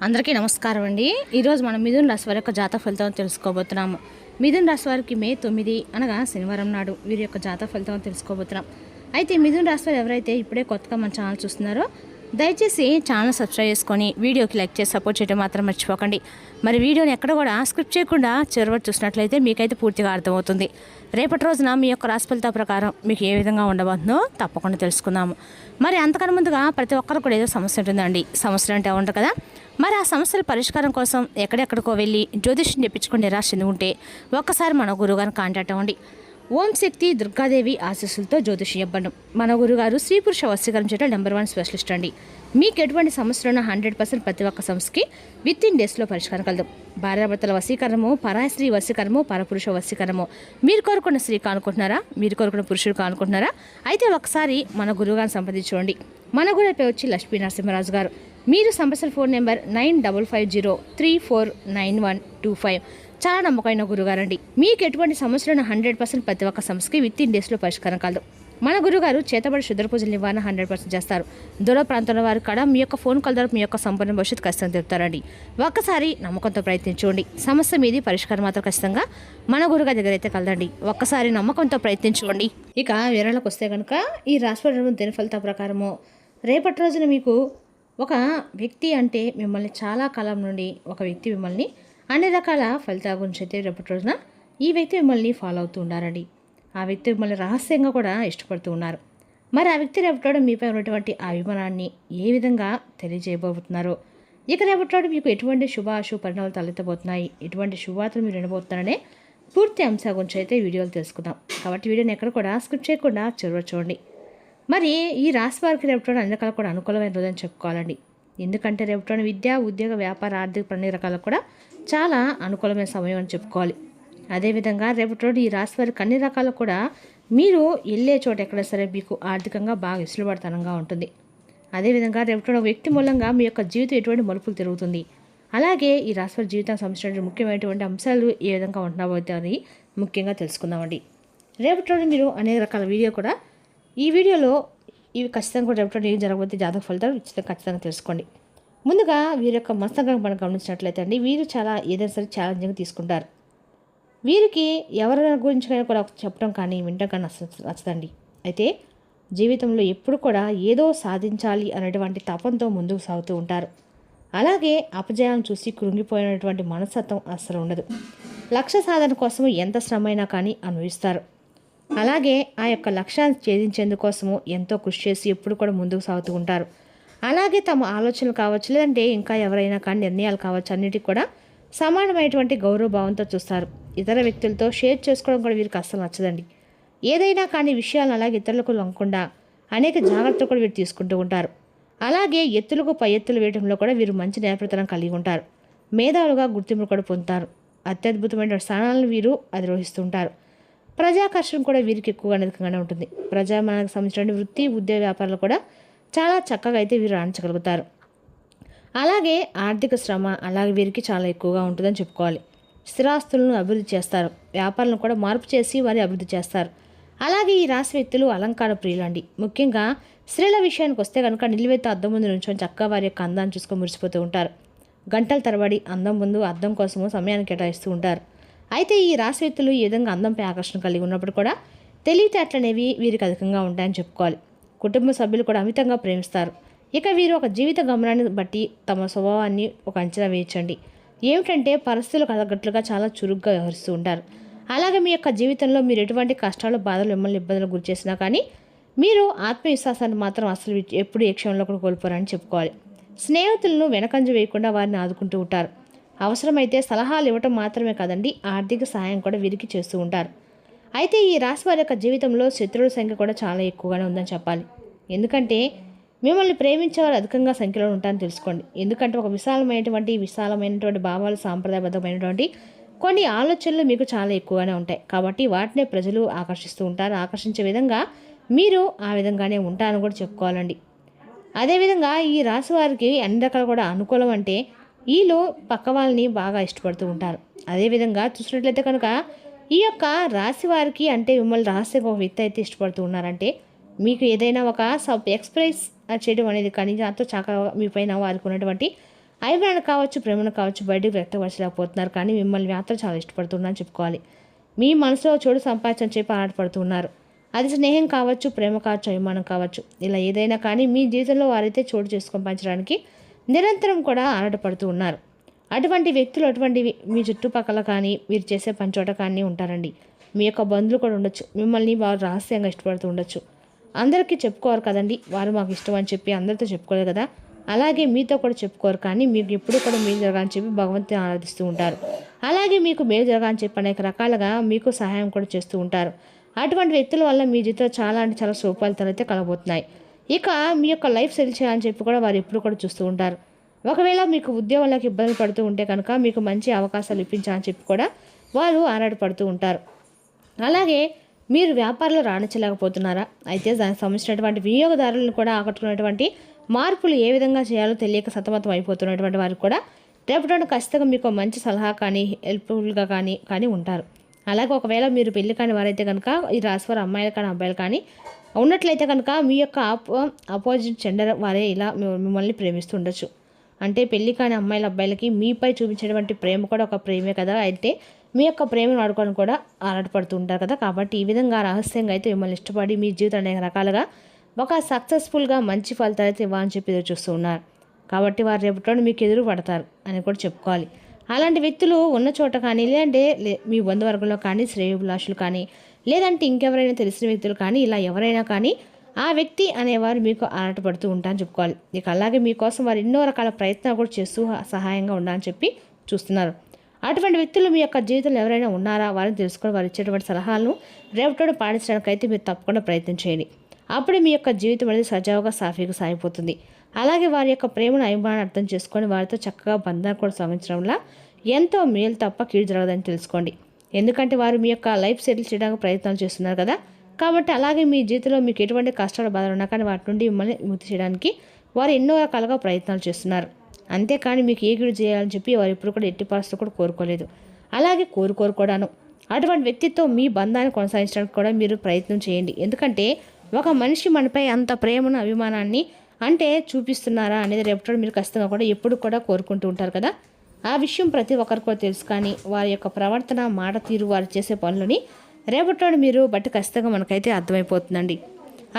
అందరికీ నమస్కారం అండి. ఈరోజు మనం మిథున రాశి వారి యొక్క జాతక ఫలితం తెలుసుకోబోతున్నాము. మిథున రాశి వారికి మే 9 అనగా శనివారం నాడు వీరి యొక్క జాతక ఫలితం తెలుసుకోబోతున్నాం. అయితే మిథున రాశి వారు ఎవరైతే ఇప్పుడే కొత్తగా మన ఛానల్ చూస్తున్నారో దయచేసి ఛానల్ సబ్స్క్రైబ్ చేసుకొని వీడియోకి లైక్ చేసి సపోర్ట్ చేయడం మాత్రం మర్చిపోకండి. మరి వీడియోని ఎక్కడ కూడా స్క్రిప్ట్ చేయకుండా చివరి చూసినట్లయితే మీకైతే పూర్తిగా అర్థమవుతుంది. రేపటి రోజున మీ యొక్క రాశి ఫలిత ప్రకారం మీకు ఏ విధంగా ఉండబోతుందో తప్పకుండా తెలుసుకుందాము. మరి అంతకన్నా ముందుగా ప్రతి ఒక్కరు కూడా ఏదో సమస్య ఉంటుందండి. సమస్యలు అంటే ఉంటారు కదా. మరి ఆ సమస్యల పరిష్కారం కోసం ఎక్కడెక్కడికో వెళ్ళి జ్యోతిష్యం చెప్పించుకుని నిరాశ చెంది ఉంటే ఒక్కసారి మన గురువుగారిని కాంటాక్ట్ అవ్వండి. ఓం శక్తి దుర్గాదేవి ఆశీస్సులతో జ్యోతిష్యం ఇవ్వడం. మన గురుగారు స్త్రీ పురుష వశీకరణ చేయడం నెంబర్ 1 స్పెషలిస్ట్ అండి. మీకు ఎటువంటి సమస్యలున్న 100% ప్రతి ఒక్క సమస్యకి విత్ ఇన్ డేస్లో పరిష్కారం కలదు. భార్యాభర్తల వశీకరణము, పరాయ స్త్రీ వశీకరణము, పరపురుష వశీకరణము. మీరు కోరుకున్న స్త్రీ కానుకుంటున్నారా, మీరు కోరుకున్న పురుషుడు కానుకుంటున్నారా? అయితే ఒకసారి మన గురువుగారిని సంప్రదించుకోండి. మన గురువు పేరు వచ్చి లక్ష్మీ నరసింహరాజు గారు. మీరు సంప్రదించిన ఫోన్ నెంబర్ 9550349125. చాలా నమ్మకమైన గురుగారండి. మీకు ఎటువంటి సమస్యలను 100% ప్రతి ఒక్క సమస్యకి విత్ ఇన్ డేస్లో పరిష్కారం కలదు. మన గురుగారు చేతబడి శుద్ర పూజల నివారణ 100% చేస్తారు. దూర ప్రాంతంలో వారు కూడా మీ యొక్క ఫోన్ కాల్ ద్వారా మీ యొక్క సంపూర్ణ భవిష్యత్తు ఖచ్చితంగా తెలుపుతారండి. ఒక్కసారి నమ్మకంతో ప్రయత్నించండి. సమస్య మీది పరిష్కారం మాత్రం ఖచ్చితంగా మన గురుగారి దగ్గర అయితే కలదండి. ఒక్కసారి నమ్మకంతో ప్రయత్నించుకోండి. ఇక వివరాలకు వస్తే కనుక ఈ రాశి దిన ఫలిత ప్రకారము రేపటి రోజున మీకు ఒక వ్యక్తి అంటే మిమ్మల్ని చాలా కాలం నుండి ఒక వ్యక్తి మిమ్మల్ని అన్ని రకాల ఫలితాల గురించి అయితే రేపటి రోజున ఈ వ్యక్తి మిమ్మల్ని ఫాలో అవుతూ ఉన్నారండి. ఆ వ్యక్తి మిమ్మల్ని రహస్యంగా కూడా ఇష్టపడుతూ ఉన్నారు. మరి ఆ వ్యక్తి రేపటి మీపై ఉన్నటువంటి ఆ అభిమానాన్ని ఏ విధంగా తెలియజేయబోతున్నారో, ఇక రేపటి మీకు ఎటువంటి శుభాశుభ పరిణామాలు తలెత్తబోతున్నాయి, ఎటువంటి శుభవార్తలు మీరు వినబోతున్నారనే పూర్తి అంశాల గురించి అయితే వీడియోలు తెలుసుకుందాం. కాబట్టి వీడియోని ఎక్కడ కూడా స్కిప్ చేయకుండా చివరి చూడండి. మరి ఈ రాశి వారికి రేపటి అన్ని రకాలు కూడా అనుకూలమైన రోజని చెప్పుకోవాలండి. ఎందుకంటే రేపటి విద్య, ఉద్యోగ, వ్యాపార, ఆర్థిక అన్ని రకాలకు కూడా చాలా అనుకూలమైన సమయం అని చెప్పుకోవాలి. అదేవిధంగా రేపటి రోజు ఈ రాశి వారికి అన్ని రకాలు కూడా మీరు వెళ్ళే చోట ఎక్కడ సరే మీకు ఆర్థికంగా బాగా ఇసులుబడతనంగా ఉంటుంది. అదేవిధంగా రేపటి వ్యక్తి మూలంగా మీ యొక్క జీవితం ఎటువంటి మలుపులు తిరుగుతుంది. అలాగే ఈ రాశి వారి జీవితానికి సంబంధించిన ముఖ్యమైనటువంటి అంశాలు ఏ విధంగా ఉంటున్నాబోతాయని ముఖ్యంగా తెలుసుకుందామండి. రేపటి రోజు మీరు అనేక రకాల వీడియో కూడా ఈ వీడియోలో ఇవి ఖచ్చితంగా కూడా రేపటి ఏం జరగబోతే జాతక ఫలితాలు ఖచ్చితంగా తెలుసుకోండి. ముందుగా వీరి యొక్క మనస్తత్వం మనం గమనించినట్లయితే అండి, వీరు చాలా ఏదైనా సరే ఛాలెంజింగ్గా తీసుకుంటారు. వీరికి ఎవరి గురించి కూడా చెప్పడం కానీ వినడం కానీ నచ్చదండి. అయితే జీవితంలో ఎప్పుడు కూడా ఏదో సాధించాలి అనేటువంటి తపంతో ముందుకు సాగుతూ ఉంటారు. అలాగే అపజయాలను చూసి కృంగిపోయినటువంటి మనస్తత్వం అస్సలు ఉండదు. లక్ష్య సాధన కోసం ఎంత శ్రమైనా కానీ అనుభవిస్తారు. అలాగే ఆ యొక్క లక్ష్యాన్ని ఛేదించేందుకోసము ఎంతో కృషి చేసి ఎప్పుడు కూడా ముందుకు సాగుతూ ఉంటారు. అలాగే తమ ఆలోచనలు కావచ్చు, లేదంటే ఇంకా ఎవరైనా కానీ నిర్ణయాలు కావచ్చు, అన్నిటికీ కూడా సమానమైనటువంటి గౌరవభావంతో చూస్తారు. ఇతర వ్యక్తులతో షేర్ చేసుకోవడం కూడా వీరికి అస్సలు నచ్చదండి. ఏదైనా కానీ విషయాలను అలాగే ఇతరులకు లొంగకుండా అనేక జాగ్రత్తలు కూడా వీరు తీసుకుంటూ ఉంటారు. అలాగే ఎత్తులకు పై ఎత్తులు వేయడంలో కూడా వీరు మంచి నేర్పరితనం కలిగి ఉంటారు. మేధావులుగా గుర్తింపు కూడా పొందుతారు. అత్యద్భుతమైన స్థానాలను వీరు అధిరోహిస్తుంటారు. ప్రజాకర్షణ కూడా వీరికి ఎక్కువగా అధికంగానే ఉంటుంది. ప్రజామానికి సంబంధించిన వృత్తి, ఉద్యోగ వ్యాపారాలు కూడా చాలా చక్కగా అయితే వీరు రాణించగలుగుతారు. అలాగే ఆర్థిక శ్రమ అలాగే వీరికి చాలా ఎక్కువగా ఉంటుందని చెప్పుకోవాలి. స్థిరాస్తులను అభివృద్ధి చేస్తారు. వ్యాపారాలను కూడా మార్పు చేసి వారి అభివృద్ధి చేస్తారు. అలాగే ఈ రాశి వ్యక్తులు అలంకార ప్రియులు అండి. ముఖ్యంగా స్త్రీల విషయానికి వస్తే కనుక నిలువెత్తు అద్దం ముందు నుంచొని చక్కగా వారి యొక్క అందాన్ని చూసుకొని మురిసిపోతూ ఉంటారు. గంటల తరబడి అందం ముందు అద్దం కోసము సమయాన్ని కేటాయిస్తూ ఉంటారు. అయితే ఈ రాశి వ్యక్తులు ఈ విధంగా అందంపై ఆకర్షణ కలిగి ఉన్నప్పుడు కూడా తెలివితేటలనేవి వీరికి అధికంగా ఉంటాయని చెప్పుకోవాలి. కుటుంబ సభ్యులు కూడా అమితంగా ప్రేమిస్తారు. ఇక వీరు ఒక జీవిత గమనాన్ని బట్టి తమ స్వభావాన్ని ఒక అంచనా వేయించండి. ఏమిటంటే పరిస్థితులకు తగ్గట్లుగా చాలా చురుగ్గా వ్యవహరిస్తూ ఉంటారు. అలాగే మీ యొక్క జీవితంలో మీరు ఎటువంటి కష్టాలు, బాధలు, మిమ్మల్ని ఇబ్బందులకు గురి చేసినా కానీ మీరు ఆత్మవిశ్వాసాన్ని మాత్రం అసలు ఎప్పుడు ఏ క్షణంలో కూడా కోల్పోరని చెప్పుకోవాలి. స్నేహితులను వెనకంజ వేయకుండా వారిని ఆదుకుంటూ ఉంటారు. అవసరమైతే సలహాలు ఇవ్వటం మాత్రమే కాదండి, ఆర్థిక సహాయం కూడా వీరికి చేస్తూ ఉంటారు. అయితే ఈ రాశి వారి యొక్క జీవితంలో శత్రువుల సంఖ్య కూడా చాలా ఎక్కువగానే ఉందని చెప్పాలి. ఎందుకంటే మిమ్మల్ని ప్రేమించేవారు అధికంగా సంఖ్యలో ఉంటారని తెలుసుకోండి. ఎందుకంటే ఒక విశాలమైనటువంటి భావాలు, సాంప్రదాయబద్ధమైనటువంటి కొన్ని ఆలోచనలు మీకు చాలా ఎక్కువగానే ఉంటాయి. కాబట్టి వాటినే ప్రజలు ఆకర్షిస్తూ ఉంటారు. ఆకర్షించే విధంగా మీరు ఆ విధంగానే ఉంటారని కూడా చెప్పుకోవాలండి. అదేవిధంగా ఈ రాశి వారికి అన్ని రకాలు కూడా అనుకూలం అంటే వీళ్ళు పక్క వాళ్ళని బాగా ఇష్టపడుతూ ఉంటారు. అదేవిధంగా చూసినట్లయితే కనుక ఈ యొక్క రాశి వారికి అంటే మిమ్మల్ని రహస్యంగా ఒక వ్యక్తి అయితే ఇష్టపడుతూ ఉన్నారంటే మీకు ఏదైనా ఒక ఎక్స్ప్రెస్ చేయడం అనేది కానీ దాంతో చక్కగా మీ పైన వారికి ఉన్నటువంటి అభిమానం కావచ్చు, ప్రేమను కావచ్చు బయటకు వ్యక్తపరచలేకపోతున్నారు. కానీ మిమ్మల్ని మాత్రం చాలా ఇష్టపడుతున్నారని చెప్పుకోవాలి. మీ మనసులో చోటు సంపాదించని చెప్పి ఆరాటపడుతున్నారు. అది స్నేహం కావచ్చు, ప్రేమ కావచ్చు, అభిమానం కావచ్చు, ఇలా ఏదైనా కానీ మీ జీవితంలో వారైతే చోటు చేసుకొని పంచడానికి నిరంతరం కూడా ఆరాటపడుతూ ఉన్నారు. అటువంటి వ్యక్తులు అటువంటివి మీ చుట్టుపక్కల కానీ మీరు చేసే పని చోట కానీ ఉంటారండి. మీ యొక్క బంధువులు కూడా ఉండొచ్చు. మిమ్మల్ని వారు రహస్యంగా ఇష్టపడుతూ ఉండొచ్చు. అందరికీ చెప్పుకోరు కదండి, వారు మాకు ఇష్టం అని చెప్పి అందరితో చెప్పుకోలేదు కదా. అలాగే మీతో కూడా చెప్పుకోరు, కానీ మీకు ఎప్పుడు కూడా మేలు జరగాలని చెప్పి భగవంతుని ఆరాధిస్తూ ఉంటారు. అలాగే మీకు మేలు జరగాలని చెప్పి అనేక రకాలుగా మీకు సహాయం కూడా చేస్తూ ఉంటారు. అటువంటి వ్యక్తుల వల్ల మీ జీవితంలో చాలా అంటే చాలా శుభఫలితాలు అయితే కలగబోతున్నాయి. ఇక మీ యొక్క లైఫ్ సెటిల్ చేయాలని చెప్పి కూడా వారు ఎప్పుడు కూడా చూస్తూ ఉంటారు. ఒకవేళ మీకు ఉద్యోగాలకు ఇబ్బంది పడుతూ ఉంటే కనుక మీకు మంచి అవకాశాలు ఇప్పించాలని చెప్పి కూడా వారు ఆరాటపడుతూ ఉంటారు. అలాగే మీరు వ్యాపారంలో రాణించలేకపోతున్నారా? అయితే దానికి సంబంధించినటువంటి వినియోగదారులను కూడా ఆకట్టుకున్నటువంటి మార్పులు ఏ విధంగా చేయాలో తెలియక సతమతం అయిపోతున్నటువంటి వారికి కూడా రేపటి ఖచ్చితంగా మీకు మంచి సలహా కానీ హెల్ప్ఫుల్గా కానీ ఉంటారు. అలాగే ఒకవేళ మీరు పెళ్లి కాని వారైతే కనుక ఈ రాశివారు అమ్మాయిలు కానీ అబ్బాయిలు కానీ ఉన్నట్లయితే కనుక మీ యొక్క అపోజిట్ జెండర్ వారే ఇలా మిమ్మల్ని ప్రేమిస్తూ ఉండొచ్చు. అంటే పెళ్లి కాని అమ్మాయిల అబ్బాయిలకి మీపై చూపించేటువంటి ప్రేమ కూడా ఒక ప్రేమే కదా. అయితే మీ యొక్క ప్రేమను ఆడుకొని కూడా ఆరాటపడుతూ ఉంటారు కదా. కాబట్టి ఈ విధంగా రహస్యంగా అయితే మిమ్మల్ని ఇష్టపడి మీ జీవితం అనేక రకాలుగా ఒక సక్సెస్ఫుల్గా మంచి ఫలితాలు అయితే ఇవ్వాలని చెప్పి ఎదురు చూస్తూ ఉన్నారు. కాబట్టి వారు రేపటి మీకు ఎదురు పడతారు అని కూడా చెప్పుకోవాలి. అలాంటి వ్యక్తులు ఉన్న చోట కానీ లేదంటే మీ బంధువర్గంలో కానీ శ్రేయోభిలాషులు కానీ లేదంటే ఇంకెవరైనా తెలిసిన వ్యక్తులు కానీ ఇలా ఎవరైనా కానీ ఆ వ్యక్తి అనేవారు మీకు ఆరాటపడుతూ ఉంటారని చెప్పుకోవాలి. ఇక అలాగే మీకోసం వారు ఎన్నో రకాల ప్రయత్నాలు కూడా చేస్తూ సహాయంగా ఉండాలని చెప్పి చూస్తున్నారు. అటువంటి వ్యక్తులు మీ యొక్క జీవితంలో ఎవరైనా ఉన్నారా వారిని తెలుసుకొని వారు ఇచ్చేటువంటి సలహాలను రేపటి పాటించడానికైతే మీరు తప్పకుండా ప్రయత్నం చేయండి. అప్పుడే మీ యొక్క జీవితం అనేది సజావుగా సాఫీగా సాగిపోతుంది. అలాగే వారి యొక్క ప్రేమను అభిమానాన్ని అర్థం చేసుకొని వారితో చక్కగా బంధాన్ని కూడా సాగించడం వల్ల ఎంతో మేలు తప్ప కీడు జరగదని తెలుసుకోండి. ఎందుకంటే వారు మీ యొక్క లైఫ్ సెటిల్ చేయడానికి ప్రయత్నాలు చేస్తున్నారు కదా. కాబట్టి అలాగే మీ జీవితంలో మీకు ఎటువంటి కష్టాలు బాధలు ఉన్నా కానీ వాటి నుండి మిమ్మల్ని విముక్తి చేయడానికి వారు ఎన్నో రకాలుగా ప్రయత్నాలు చేస్తున్నారు. అంతేకాని మీకు ఏ కీడు చేయాలని చెప్పి వారు ఎప్పుడు కూడా ఎట్టి పరిస్థితులు కూడా కోరుకోలేదు. అలాగే కోరుకోరు కూడాను. అటువంటి వ్యక్తితో మీ బంధాన్ని కొనసాగించడానికి కూడా మీరు ప్రయత్నం చేయండి. ఎందుకంటే ఒక మనిషి మనపై అంత ప్రేమను అభిమానాన్ని అంటే చూపిస్తున్నారా అనేది రేపటి మీరు ఖచ్చితంగా కూడా ఎప్పుడు కూడా కోరుకుంటూ ఉంటారు కదా. ఆ విషయం ప్రతి ఒక్కరికి కూడా తెలుసు. కానీ వారి యొక్క ప్రవర్తన మాట తీరు వారు చేసే పనులని రేపటి మీరు బట్టి ఖచ్చితంగా మనకైతే అర్థమైపోతుందండి.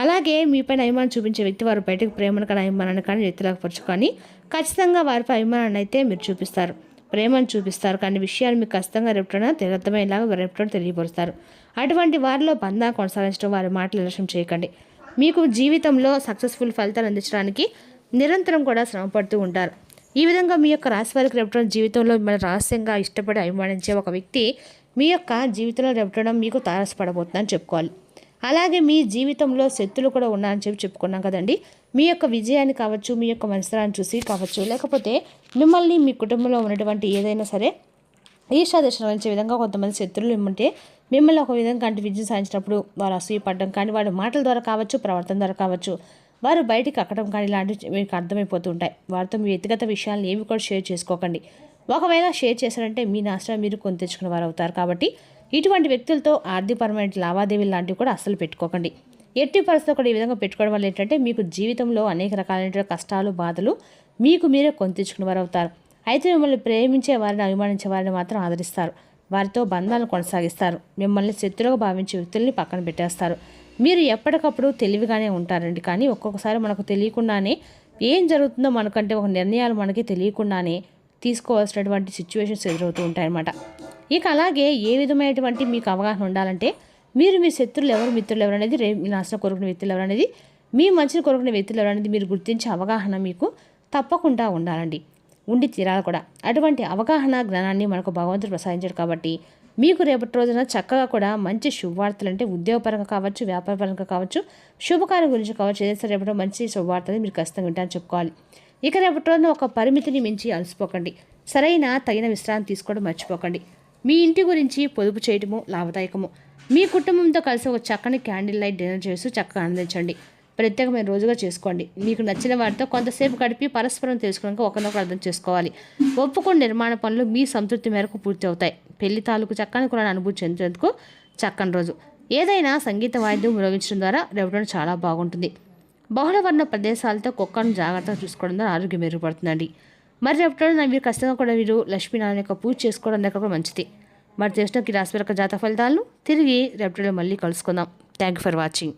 అలాగే మీపైన అభిమానం చూపించే వ్యక్తి వారు బయటకు ప్రేమను కానీ అభిమానాన్ని కానీ వ్యక్తిలాగపరచు కానీ ఖచ్చితంగా వారిపై అభిమానాన్ని అయితే మీరు చూపిస్తారు, ప్రేమను చూపిస్తారు. కానీ విషయాలు మీకు ఖచ్చితంగా రేపటిన అర్థమయ్యేలాగా రేపటి తెలియపరుస్తారు. అటువంటి వారిలో బంధాన్ని కొనసాగించడం వారి మాటలు నిర్లక్ష్యం చేయకండి. మీకు జీవితంలో సక్సెస్ఫుల్ ఫలితాలు అందించడానికి నిరంతరం కూడా శ్రమపడుతూ ఉంటారు. ఈ విధంగా మీ యొక్క రాశి వారికి రేపటి జీవితంలో మిమ్మల్ని రహస్యంగా ఇష్టపడి అభిమానించే ఒక వ్యక్తి మీ యొక్క జీవితంలో రేపటడం మీకు తారసపడబోతుందని చెప్పుకోవాలి. అలాగే మీ జీవితంలో శత్రులు కూడా ఉన్నారని చెప్పుకున్నాం కదండి. మీ యొక్క విజయాన్ని కావచ్చు, మీ యొక్క మంచితనాన్ని చూసి కావచ్చు, లేకపోతే మిమ్మల్ని మీ కుటుంబంలో ఉన్నటువంటి ఏదైనా సరే ఈర్ష్యా దర్శనం వహించే విధంగా కొంతమంది శత్రువులు ఏమంటే మిమ్మల్ని ఒక విధంగా అంటే విజయం సాధించినప్పుడు వారు అసూయపడడం కానీ వారి మాటల ద్వారా కావచ్చు, ప్రవర్తన ద్వారా కావచ్చు, వారు బయటికి అక్కడం కానీ ఇలాంటివి మీకు అర్థమైపోతూ ఉంటాయి. వారితో మీ వ్యక్తిగత విషయాలను ఏవి కూడా షేర్ చేసుకోకండి. ఒకవేళ షేర్ చేశారంటే మీ నాశనం మీరు కొని తెచ్చుకునే వారు అవుతారు. కాబట్టి ఇటువంటి వ్యక్తులతో ఆర్థికపరమైన లావాదేవీలు లాంటివి కూడా అస్సలు పెట్టుకోకండి. ఎట్టి పరిస్థితుల్లో కూడా ఈ విధంగా పెట్టుకోవడం వల్ల ఏంటంటే మీకు జీవితంలో అనేక రకాలైన కష్టాలు బాధలు మీకు మీరే కొని తెచ్చుకునే వారు అవుతారు. అయితే మిమ్మల్ని ప్రేమించే వారిని అభిమానించే వారిని మాత్రం ఆదరిస్తారు. వారితో బంధాలను కొనసాగిస్తారు. మిమ్మల్ని శత్రువుగా భావించే వ్యక్తుల్ని పక్కన పెట్టేస్తారు. మీరు ఎప్పటికప్పుడు తెలివిగానే ఉంటారండి. కానీ ఒక్కొక్కసారి మనకు తెలియకుండానే ఏం జరుగుతుందో మనకంటే ఒక నిర్ణయాలు మనకి తెలియకుండానే తీసుకోవాల్సినటువంటి సిచ్యువేషన్స్ ఎదురవుతూ ఉంటాయన్నమాట. ఇక అలాగే ఏ విధమైనటువంటి మీకు అవగాహన ఉండాలంటే మీరు మీ శత్రులు ఎవరు, మిత్రులు ఎవరు అనేది, మీ నాశనం కోరుకునే వ్యక్తులు ఎవరు అనేది, మీ మంచిని కోరుకునే వ్యక్తులు ఎవరు అనేది మీరు గుర్తించే అవగాహన మీకు తప్పకుండా ఉండాలండి, ఉండి తీరాలి కూడా. అటువంటి అవగాహన జ్ఞానాన్ని మనకు భగవంతుడు ప్రసాదించాడు. కాబట్టి మీకు రేపటి రోజున చక్కగా కూడా మంచి శుభవార్తలు అంటే ఉద్యోగపరంగా కావచ్చు, వ్యాపారపరంగా కావచ్చు, శుభకార్యం గురించి కావచ్చు, ఏదైతే రేపటి మంచి శుభవార్తలు మీరు ఖచ్చితంగా వింటారని చెప్పుకోవాలి. ఇక రేపటి రోజున ఒక పరిమితిని మించి అలసిపోకండి. సరైన తగిన విశ్రాంతి తీసుకోవడం మర్చిపోకండి. మీ ఇంటి గురించి పొదుపు చేయటము లాభదాయకము. మీ కుటుంబంతో కలిసి ఒక చక్కని క్యాండిల్ లైట్ డిన్నర్ చేసి చక్కగా ఆనందించండి. ప్రత్యేకమైన రోజుగా చేసుకోండి. మీకు నచ్చిన వారితో కొంతసేపు గడిపి పరస్పరం తెలుసుకోవడానికి ఒకరినొకరు అర్థం చేసుకోవాలి. ఒప్పుకొని నిర్మాణ పనులు మీ సంతృప్తి మేరకు పూర్తి అవుతాయి. పెళ్లి తాలూకు చక్కని కూడా అనుభూతి చెందేందుకు చక్కని రోజు. ఏదైనా సంగీత వాయిద్యం ఉపయోగించడం ద్వారా రేపటి చాలా బాగుంటుంది. బహుళ వర్ణ ప్రదేశాలతో కుక్కను జాగ్రత్తగా చూసుకోవడం ద్వారా ఆరోగ్యం మెరుగుపడుతుందండి. మరి రేపటి మీరు ఖచ్చితంగా కూడా వీరు లక్ష్మీనారాయణ యొక్క పూజ చేసుకోవడం దగ్గర కూడా మంచిది. మరి తెలిసిన ఈ రాశి జాతక ఫలితాలను తిరిగి రేపటిలో మళ్ళీ కలుసుకుందాం. Thank you for watching.